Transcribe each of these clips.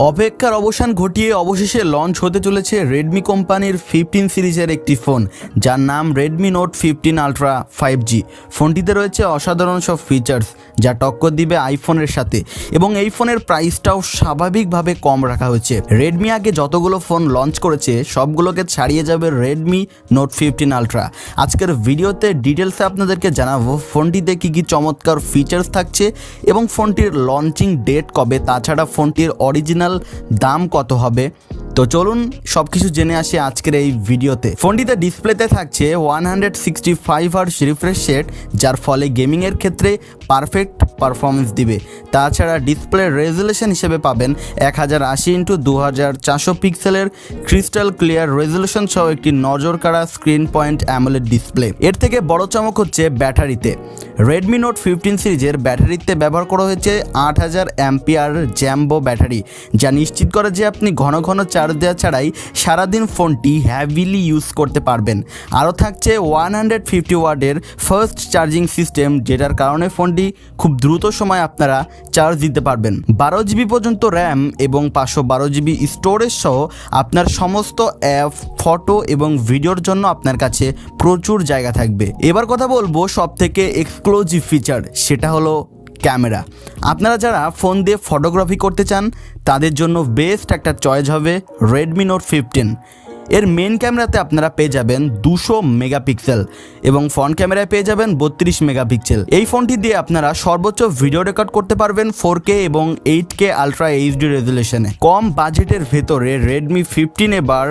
অপেক্ষার অবসান ঘটিয়ে অবশেষে লঞ্চ হতে চলেছে রেডমি কোম্পানির 15 সিরিজের একটি ফোন, যার নাম রেডমি নোট 15 আলট্রা 5G। ফোনটিতে রয়েছে অসাধারণ সব ফিচার্স যা টক্কর দিবে আইফোনের সাথে, এবং এই ফোনের প্রাইসটাও স্বাভাবিকভাবে কম রাখা হয়েছে। রেডমি আগে যতগুলো ফোন লঞ্চ করেছে সবগুলোকে ছাড়িয়ে যাবে রেডমি নোট 15 আলট্রা। আজকের ভিডিওতে ডিটেলসে আপনাদেরকে জানাবো ফোনটিতে কী কী চমৎকার ফিচার্স থাকছে এবং ফোনটির লঞ্চিং ডেট কবে, তাছাড়া ফোনটির অরিজিনাল দাম কত হবে। তো চলুন সবকিছু জেনে আসি আজকের এই ভিডিওতে। ফোনটিতে ডিসপ্লেতে থাকছে 165 হার্টজ রিফ্রেশ রেট, যার ফলে গেমিংয়ের ক্ষেত্রে পারফেক্ট পারফরমেন্স দিবে। তাছাড়া ডিসপ্লে রেজুলেশন হিসেবে পাবেন 1080x2400 পিক্সেলের ক্রিস্টাল ক্লিয়ার রেজুলেশন সহ একটি নজর কাড়া স্ক্রিন পয়েন্ট অ্যামোলেড ডিসপ্লে। এর থেকে বড় চমক হচ্ছে ব্যাটারিতে। রেডমি নোট 15 সিরিজের ব্যাটারিতে ব্যবহার করা হয়েছে 8000 অ্যাম্পিয়ার জ্যাম্বো ব্যাটারি, যা নিশ্চিত করে যে আপনি ঘন ঘন চার্জ দেওয়া ছাড়াই সারাদিন ফোনটি হ্যাভিলি ইউজ করতে পারবেন। আরও থাকছে 150 ওয়াটের ফাস্ট চার্জিং সিস্টেম, যেটার কারণে ফোনটি খুব দ্রুত সময় আপনারা চার্জ দিতে পারবেন। 12 জিবি পর্যন্ত র্যাম এবং 512 জিবি স্টোরেজ সহ আপনার সমস্ত অ্যাপ, ফটো এবং ভিডিওর জন্য আপনার কাছে প্রচুর জায়গা থাকবে। এবার কথা বলবো সব থেকে এক্সক্লুসিভ ফিচার, সেটা হলো ক্যামেরা। আপনারা যারা ফোন দিয়ে ফটোগ্রাফি করতে চান তাদের জন্য বেস্ট একটা চয়েস হবে রেডমি নোট 15। এর মেন ক্যামেরাতে আপনারা পেয়ে যাবেন 200 মেগাপিক্সেল এবং ফ্রন্ট ক্যামেরায় পেয়ে যাবেন 32 মেগাপিক্সেল। এই ফোনটি দিয়ে আপনারা সর্বোচ্চ ভিডিও রেকর্ড করতে পারবেন 4K এবং 8K আলট্রা এইচডি রেজুলেশনে। কম বাজেটের ভেতরে রেডমি 15 এবার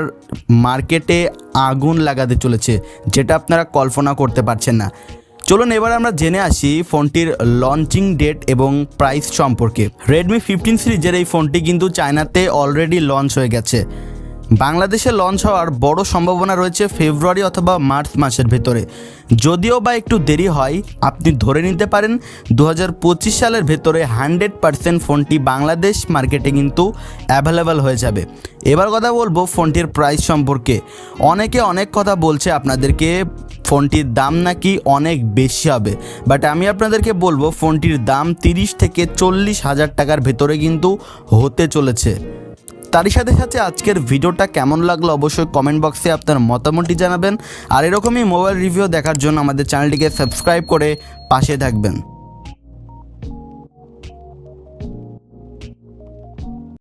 মার্কেটে আগুন লাগাতে চলেছে, যেটা আপনারা কল্পনা করতে পারছেন না। চলুন এবার আমরা জেনে আসি ফোনটির লঞ্চিং ডেট এবং প্রাইস সম্পর্কে। রেডমি 15 সিরিজের এই ফোনটি কিন্তু চায়নাতে অলরেডি লঞ্চ হয়ে গেছে। বাংলাদেশে লঞ্চ হওয়ার বড় সম্ভাবনা রয়েছে ফেব্রুয়ারি অথবা মার্চ মাসের ভেতরে। যদিও বা একটু দেরি হয়, আপনি ধরে নিতে পারেন 2025 সালের ভেতরে 100% ফোনটি বাংলাদেশ মার্কেটে কিন্তু অ্যাভেলেবেল হয়ে যাবে। এবার কথা বলবো ফোনটির প্রাইস সম্পর্কে। অনেকে অনেক কথা বলছে আপনাদেরকে ফোনটির দাম নাকি অনেক বেশি হবে, বাট আমি আপনাদেরকে বলবো ফোনটির দাম 30 থেকে 40 হাজার টাকার ভেতরে কিন্তু হতে চলেছে। তারই সাথে সাথে আজকের ভিডিওটা কেমন লাগলো অবশ্যই কমেন্ট বক্সে আপনার মতামতটি জানাবেন, আর এরকমই মোবাইল রিভিউ দেখার জন্য আমাদের চ্যানেলটিকে সাবস্ক্রাইব করে পাশে থাকবেন।